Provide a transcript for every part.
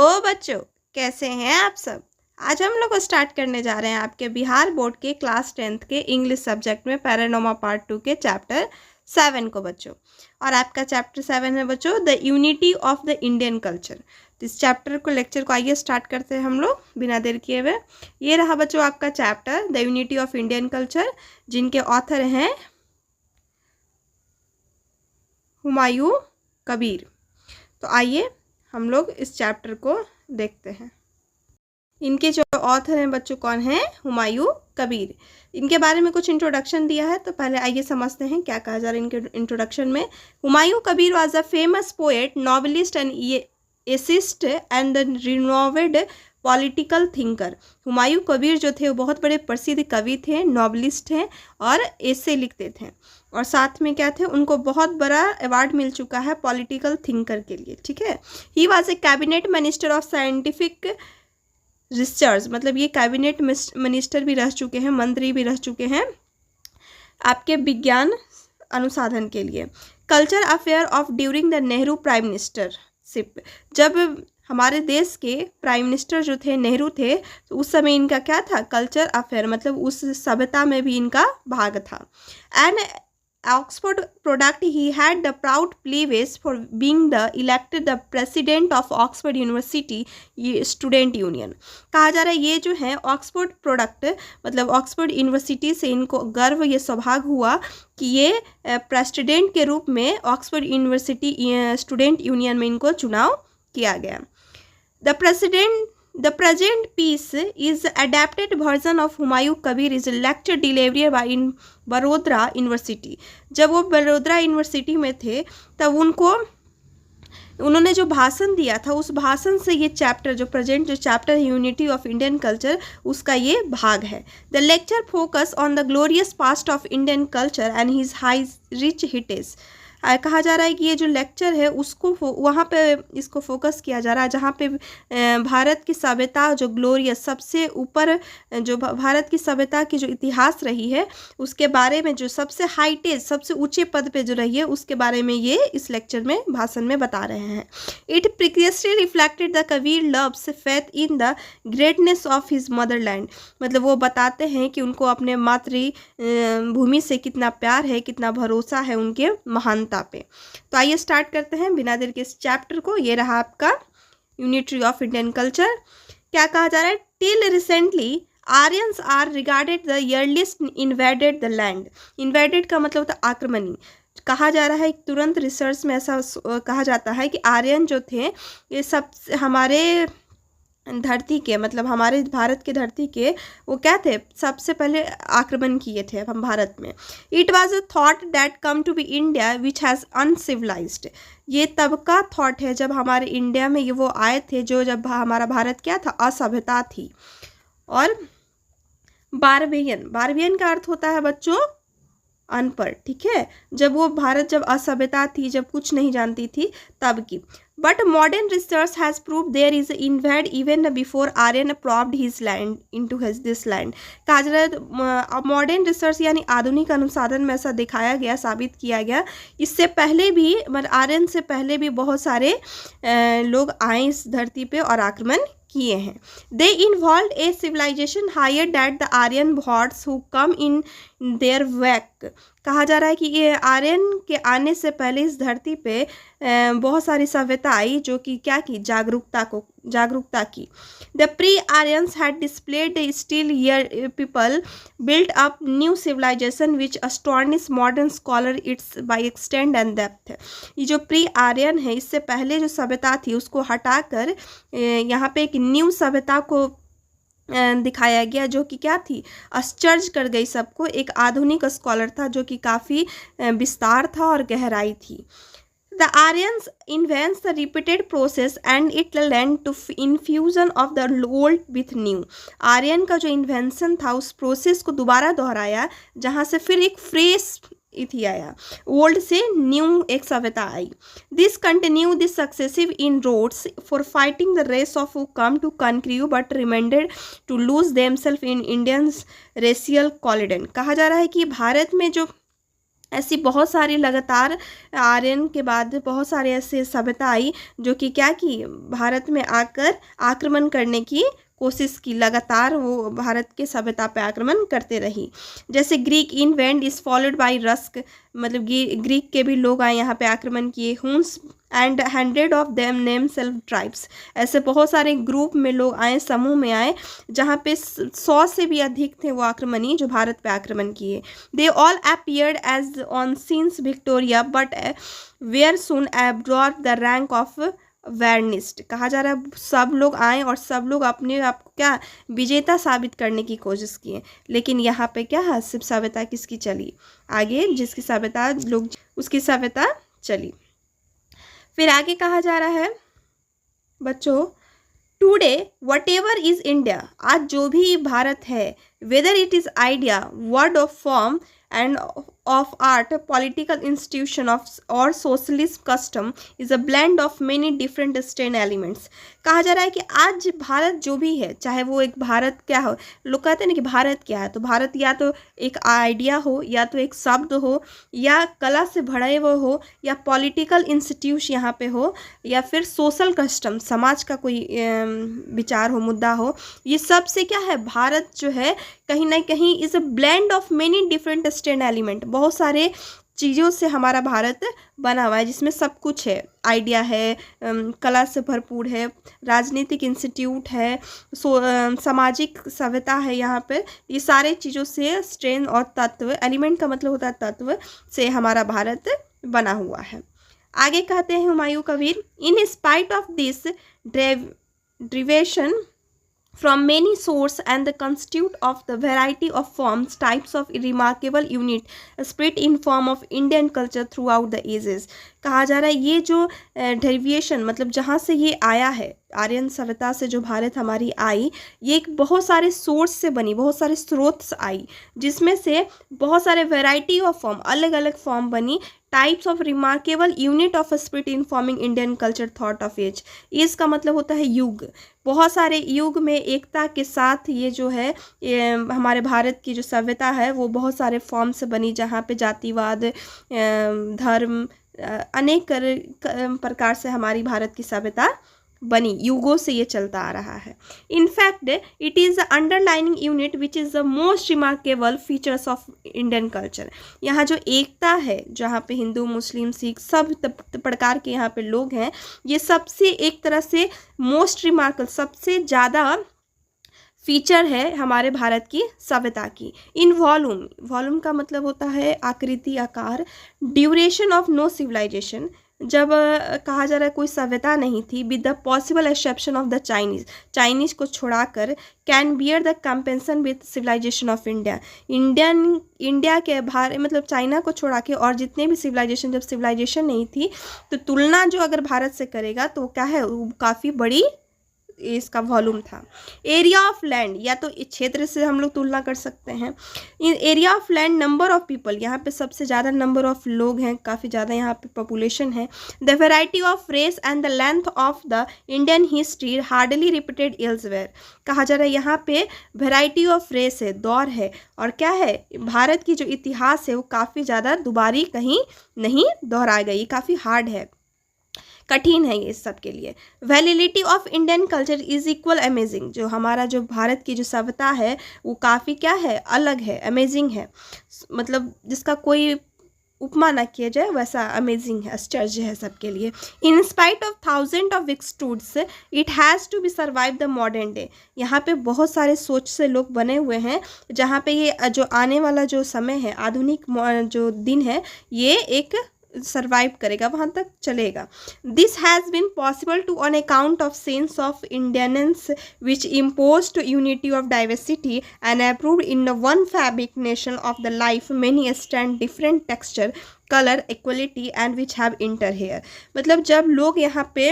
ओ बच्चों, कैसे हैं आप सब। आज हम लोग स्टार्ट करने जा रहे हैं आपके बिहार बोर्ड के क्लास 10th के इंग्लिश सब्जेक्ट में पैरानोमा पार्ट 2 के चैप्टर 7 को बच्चों। और आपका चैप्टर 7 है बच्चों the unity of the Indian culture. तो इस चैप्टर को लेक्चर को आइए स्टार्ट करते हैं हम लोग बिना देर किए हुए। ये रहा बच्चों आपका chapter the unity of Indian culture, जिनके ऑथर हैं हुमायूं कबीर। तो आइए हम लोग इस चैप्टर को देखते हैं। इनके जो ऑथर हैं बच्चों कौन हैं? हुमायूं कबीर। इनके बारे में कुछ इंट्रोडक्शन दिया है, तो पहले आइए समझते हैं क्या कहा जा रहा है इनके इंट्रोडक्शन में। Humayun Kabir was a famous poet, novelist and essayist and renowned political thinker. Humayun Kabir जो थे वो बहुत बड़े प्रसिद्ध कवि थे, नॉवेलिस्ट हैं और एसे लिखते थे। और साथ में क्या थे, उनको बहुत बड़ा अवार्ड मिल चुका है पॉलिटिकल थिंकर के लिए। ठीक है। He was a cabinet minister of scientific research, मतलब ये कैबिनेट मिनिस्टर भी रह चुके हैं, मंत्री भी रह चुके हैं आपके विज्ञान अनुसंधान के लिए। Culture affair of during the Nehru prime ministership, जब हमारे देश के प्राइम मिनिस्टर जो थे नेहरू थे, तो उस समय इनका क्या था? कल्चर अफेयर, मतलब उस सभ्यता में भी इनका भाग था। And Oxford product, he had the proud privilege for being the elected the president of Oxford University Student Union। कहा जा रहा है ये जो है ऑक्सफोर्ड प्रोडक्ट, मतलब ऑक्सफोर्ड यूनिवर्सिटी से इनको गर्व, ये सौभाग्य हुआ कि ये प्रेसिडेंट के रूप में ऑक्सफोर्ड यूनिवर्सिटी स्टूडेंट यूनियन में इनको चुनाव किया गया। The present piece is adapted version of Humayun Kabir is a lecture delivery by in Vadodara university. जब वो बड़ोदरा यूनिवर्सिटी में थे तब उन्होंने जो भाषण दिया था, उस भाषण से ये चैप्टर जो प्रेजेंट जो चैप्टर है यूनिटी ऑफ इंडियन कल्चर, उसका ये भाग है। The lecture focus on the glorious past of Indian culture and his high rich heritage. कहा जा रहा है कि ये जो लेक्चर है उसको वहाँ पे इसको फोकस किया जा रहा है जहाँ पे भारत की सभ्यता जो ग्लोरियस, सबसे ऊपर जो भारत की सभ्यता की जो इतिहास रही है उसके बारे में, जो सबसे हाईटेज, सबसे ऊंचे पद पे जो रही है उसके बारे में ये इस लेक्चर में भाषण में बता रहे हैं। It precisely reflected the Kabir loves faith in the greatness of his motherland, मतलब वो बताते हैं कि उनको अपने मातृभूमि से कितना प्यार है, कितना भरोसा है उनके महान पे। तो आइए स्टार्ट करते हैं बिना देर के इस चैप्टर को। ये रहा आपका यूनिटी ऑफ इंडियन कल्चर। क्या कहा जा रहा है? Till recently Aryans are regarded the earliest invaded the land. Invaded का मतलब होता है आक्रमणी। कहा जा रहा है तुरंत रिसर्च में ऐसा कहा जाता है कि आर्यन जो थे ये सब हमारे धरती के, मतलब हमारे भारत के धरती के वो क्या थे? सबसे पहले आक्रमण किए थे हम भारत में। It was a thought that come to be India which has uncivilised. ये तब का थॉट है जब हमारे इंडिया में ये वो आए थे, जो जब हमारा भारत क्या था? असभ्यता थी। और बारबियन का अर्थ होता है बच्चों अनपढ़। ठीक है। जब वो भारत जब असभ्यता थी, जब कुछ नहीं जानती थी, तब की। But modern research has prove there is invade even before Aryan probed his land into this land. कहा जा रहा है मॉडर्न रिसर्च यानी आधुनिक अनुसंधान में ऐसा दिखाया गया, साबित किया गया, इससे पहले भी, मतलब आर्यन से पहले भी बहुत सारे लोग आए इस धरती पे और आक्रमण किए हैं। They involve a civilisation higher that the Aryan hordes who come in their wake. कहा जा रहा है कि ये आर्यन के आने से पहले इस धरती पे बहुत सारी सभ्यता आई जो कि क्या की? जागरूकता की। The pre Aryans had displaced the still year people built up new civilisation which astonish modern scholar its by extend and depth. ये जो प्री आर्यन है, इससे पहले जो सभ्यता थी उसको हटाकर यहाँ पे एक न्यू सभ्यता को दिखाया गया, जो कि क्या थी? आश्चर्य कर गई सबको। एक आधुनिक स्कॉलर था जो कि काफ़ी विस्तार था और गहराई थी। The Aryans invents the repeated process and it led to infusion of the old with new। Aryan का जो इन्वेंशन था उस प्रोसेस को दोबारा दोहराया, जहाँ से फिर एक फ्रेश इथी आया, ओल्ड से न्यू एक सभ्यता आई। This continue this successive inroads for fighting the race of who come to conquer but remained to lose themselves in Indians racial cauldron. कहा जा रहा है कि भारत में जो ऐसी बहुत सारी लगातार आर्यन के बाद बहुत सारे ऐसे सभ्यता आई जो कि क्या की भारत में आकर आक्रमण करने की कोशिश की। लगातार वो भारत के सभ्यता पे आक्रमण करते रही। जैसे Greek invent is followed by rusk, मतलब ग्रीक के भी लोग आए यहाँ पे आक्रमण किए। Hund's and 100 of them name self tribes, ऐसे बहुत सारे ग्रुप में लोग आए, समूह में आए, जहाँ पे 100 से भी अधिक थे वो आक्रमणी जो भारत पे आक्रमण किए। They all appeared as on scenes victorious but were soon absorb the rank of वेरनिस्ट। कहा जा रहा है सब लोग आए और सब लोग अपने आप को क्या विजेता साबित करने की कोशिश किए, लेकिन यहाँ पे क्या है सिर्फ सभ्यता किसकी चली आगे, जिसकी सभ्यता लोग उसकी सभ्यता चली। फिर आगे कहा जा रहा है बच्चों, today what ever is India, आज जो भी भारत है, whether it is idea, word of form and of art, political institution of or socialist custom is a blend of many different strain elements। कहा जा रहा है कि आज भारत जो भी है, चाहे वो एक भारत क्या हो, लोग कहते हैं ना कि भारत क्या है, तो भारत या तो एक आइडिया हो, या तो एक शब्द हो, या कला से भरे हुए हो, या पॉलिटिकल इंस्टीट्यूशन यहाँ पे हो, या फिर सोशल कस्टम समाज का कोई विचार हो, मुद्दा हो। ये सब से क्या है भारत जो है कहीं ना कहीं is a blend of many different strain element, बहुत सारे चीज़ों से हमारा भारत बना हुआ है, जिसमें सब कुछ है, आइडिया है, कला से भरपूर है, राजनीतिक इंस्टीट्यूट है, सामाजिक सभ्यता है, यहाँ पर ये सारे चीज़ों से स्ट्रेन और तत्व, एलिमेंट का मतलब होता है तत्व, से हमारा भारत बना हुआ है। आगे कहते हैं Humayun Kabir, in spite of this derivation from many source and the constitute of the variety of forms, types of remarkable unit spread in form of Indian culture throughout the ages। कहा जा रहा है ये जो डेरिवेशन मतलब जहाँ से ये आया है, आर्यन सभ्यता से जो भारत हमारी आई, ये एक बहुत सारे सोर्स से बनी, बहुत सारे स्रोत से आई, जिसमें से बहुत सारे वैरायटी ऑफ फॉर्म, अलग अलग फॉर्म बनी, types of remarkable unit of spirit in forming Indian culture thought of age. Age का मतलब होता है युग, बहुत सारे युग में एकता के साथ ये जो है ये हमारे भारत की जो सभ्यता है वो बहुत सारे फॉर्म से बनी, जहाँ पे जातिवाद, धर्म, अनेक प्रकार से हमारी भारत की सभ्यता बनी, युगों से ये चलता आ रहा है। In fact it is the underlining unit which is the most remarkable features of Indian culture. यहाँ जो एकता है, जहाँ पे हिंदू, मुस्लिम, सिख सब प्रकार के यहाँ पे लोग हैं, ये सबसे एक तरह से मोस्ट रिमार्केबल, सबसे ज़्यादा फीचर है हमारे भारत की सभ्यता की। इन वॉल्यूम, वॉल्यूम का मतलब होता है आकृति, आकार। ड्यूरेशन ऑफ नो सिविलाइजेशन, जब कहा जा रहा है कोई सभ्यता नहीं थी, with the possible exception of the Chinese, Chinese को छोड़ाकर, can bear the comparison with civilisation of India. India के भारत मतलब चाइना को छोड़ा के और जितने भी सिविलाइजेशन, जब सिविलाइजेशन नहीं थी तो तुलना जो अगर भारत से करेगा तो क्या है, वो काफ़ी बड़ी इसका वॉल्यूम था। एरिया ऑफ लैंड, या तो इस क्षेत्र से हम लोग तुलना कर सकते हैं। In area of land, number of people, यहाँ पे सबसे ज़्यादा नंबर ऑफ लोग हैं, काफ़ी ज़्यादा यहाँ पे पॉपुलेशन है। The variety of race and the length of the Indian history hardly repeated elsewhere. कहा जा रहा है यहाँ पे वेराइटी ऑफ रेस है, दौर है, और क्या है, भारत की जो इतिहास है वो काफ़ी ज़्यादा दोबारी कहीं नहीं दोहराई गई, काफ़ी हार्ड है, कठिन है ये सब के लिए। Validity of Indian culture is equal amazing, जो हमारा जो भारत की जो सभ्यता है वो काफ़ी क्या है, अलग है, अमेजिंग है, मतलब जिसका कोई उपमा ना किया जाए वैसा अमेजिंग है, आश्चर्य है सबके लिए। In spite of thousand of vicissitudes it has to be survive the modern day. यहाँ पे बहुत सारे सोच से लोग बने हुए हैं, जहाँ पे ये जो आने वाला जो समय है, आधुनिक जो दिन है, ये एक सर्वाइव करेगा, वहाँ तक चलेगा। This has been possible to on account of sense of Indianness which impose unity of diversity and approved in one fabric nation of the life many stand different texture colour equality and which have inter here. मतलब जब लोग यहाँ पे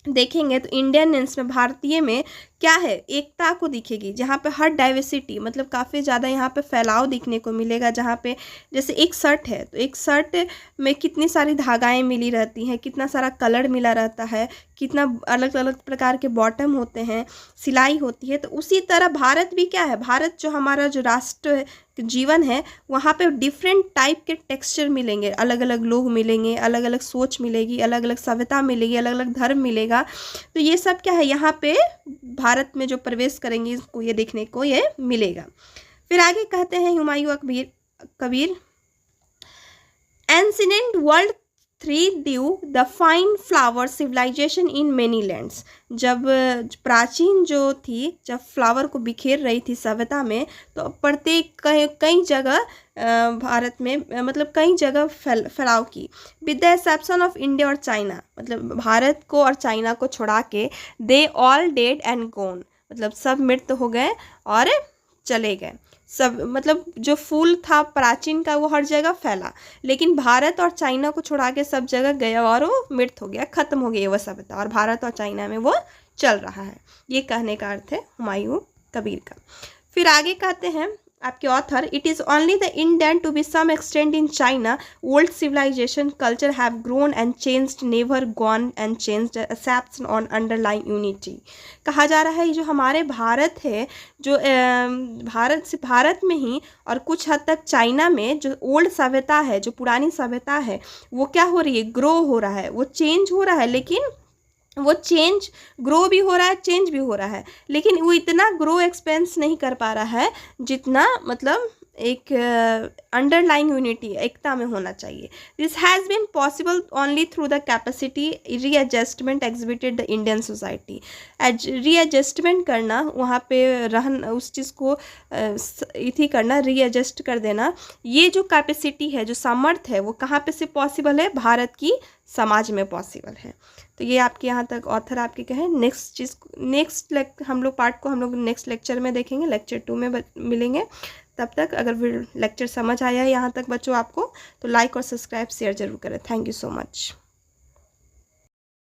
देखेंगे तो इंडियनेंस में, भारतीय में क्या है, एकता को दिखेगी, जहाँ पे हर डाइवर्सिटी मतलब काफ़ी ज़्यादा यहाँ पे फैलाव दिखने को मिलेगा। जहाँ पे जैसे एक शर्ट है तो एक शर्ट में कितनी सारी धागाएं मिली रहती हैं, कितना सारा कलर मिला रहता है, कितना अलग अलग प्रकार के बॉटम होते हैं, सिलाई होती है। तो उसी तरह भारत भी क्या है, भारत जो हमारा जो राष्ट्र जीवन है, वहाँ पे डिफरेंट टाइप के टेक्सचर मिलेंगे, अलग अलग लोग मिलेंगे, अलग अलग सोच मिलेगी, अलग अलग सभ्यता मिलेगी, अलग अलग धर्म मिलेगा। तो ये सब क्या है, यहाँ पे भारत में जो प्रवेश करेंगे इसको ये देखने को ये मिलेगा। फिर आगे कहते हैं Humayun Kabir ancient world threw the fine flower civilisation in many lands. जब प्राचीन जो थी, जब फ्लावर को बिखेर रही थी सभ्यता में, तो प्रत्येक कई जगह भारत में मतलब कई जगह फैलाव की। With the exception of India और चाइना, मतलब भारत को और चाइना को छोड़ा के, दे ऑल डेड एंड गोन, मतलब सब मृत हो गए और चले गए। सब मतलब जो फूल था प्राचीन का वो हर जगह फैला, लेकिन भारत और चाइना को छुड़ा के सब जगह गया और वो मृत हो गया, खत्म हो गया वो सभ्यता, और भारत और चाइना में वो चल रहा है। ये कहने का अर्थ है हुमायूं कबीर का। फिर आगे कहते हैं आपके author, it is only the Indian to be some extent in China old civilisation culture have grown and changed, never gone and changed, except on underlying unity. कहा जा रहा है जो हमारे भारत है, जो भारत में ही और कुछ हद तक चाइना में जो ओल्ड सभ्यता है, जो पुरानी सभ्यता है, वो क्या हो रही है, ग्रो हो रहा है, वो चेंज हो रहा है, लेकिन वो चेंज ग्रो भी हो रहा है, चेंज भी हो रहा है, लेकिन वो इतना ग्रो एक्सपेंस नहीं कर पा रहा है जितना मतलब एक अंडरलाइंग यूनिटी, एकता में होना चाहिए। This has been possible only through the capacity readjustment exhibited the Indian society. Readjustment करना, वहाँ पे रहन उस चीज़ को इथी करना, रीएडजस्ट कर देना, ये जो कैपेसिटी है, जो सामर्थ्य है, वो कहाँ पे से पॉसिबल है, भारत की समाज में पॉसिबल है। तो ये आपके यहाँ तक ऑथर आपके कहे। नेक्स्ट चीज़, हम लोग पार्ट को हम लोग नेक्स्ट लेक्चर में देखेंगे, लेक्चर 2 में मिलेंगे। तब तक अगर लेक्चर समझ आया है यहाँ तक बच्चों आपको, तो लाइक और सब्सक्राइब शेयर जरूर करें। Thank you so much.